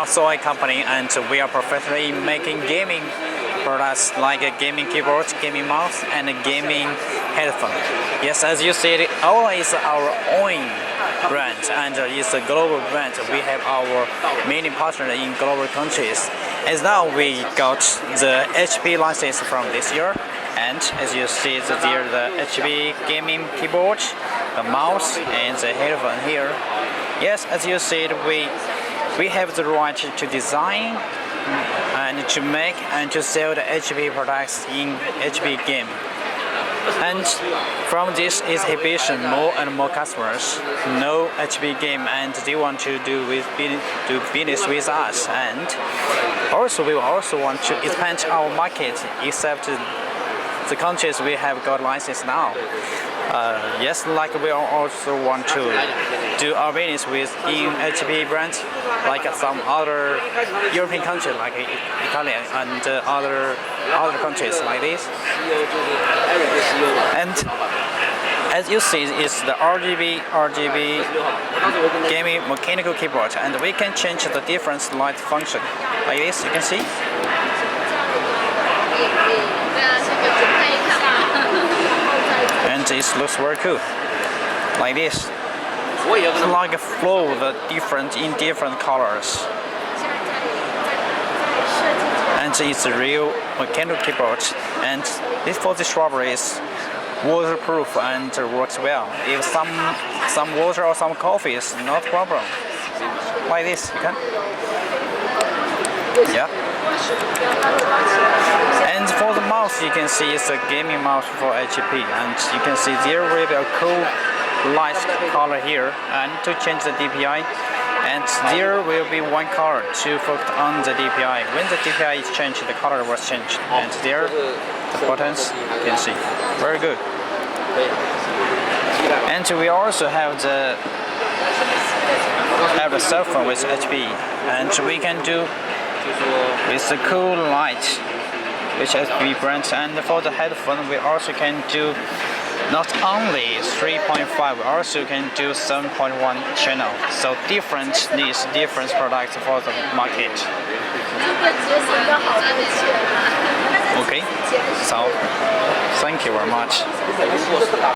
are Suoai company, and we are professionally making gaming products like a gaming keyboard, gaming mouse, and a gaming headphone. Yes, as you see, Aula is our own brand, and it's a global brand. We have our many partners in global countries. As now we got the HP license from this year, and as you see, there the HP gaming keyboard, the mouse, and the headphone here. Yes, as you see, we have the right to design and to make and to sell the HP products in HP game. And from this exhibition, more and more customers know HP game, and they want to do business with us. And also, we also want to expand our market, except the countries we have got license now. Yes, like we also want to do our business with in HP brands, like some other European countries like Italy and other countries like this. And as you see, it's the RGB gaming mechanical keyboard, and we can change the different light function like this. You can see. And it looks very cool, like this. It's like a flow the different colors. And it's a real mechanical keyboard. And this for the strawberry is waterproof and works well. If some water or some coffee is not a problem. Like this, you can. Yeah. And for the mouse, you can see it's a gaming mouse for HP, and you can see there will be a cool light color here, and to change the DPI, and there will be one color to focus on the DPI. When the DPI is changed, the color was changed, and there the buttons you can see. Very good. And we also have the cell phone with HP, and we can do with the cool light which HP brand. And for the headphone, we also can do not only 3.5, we also can do 7.1 channel. So different needs, different products for the market. Okay, so thank you very much.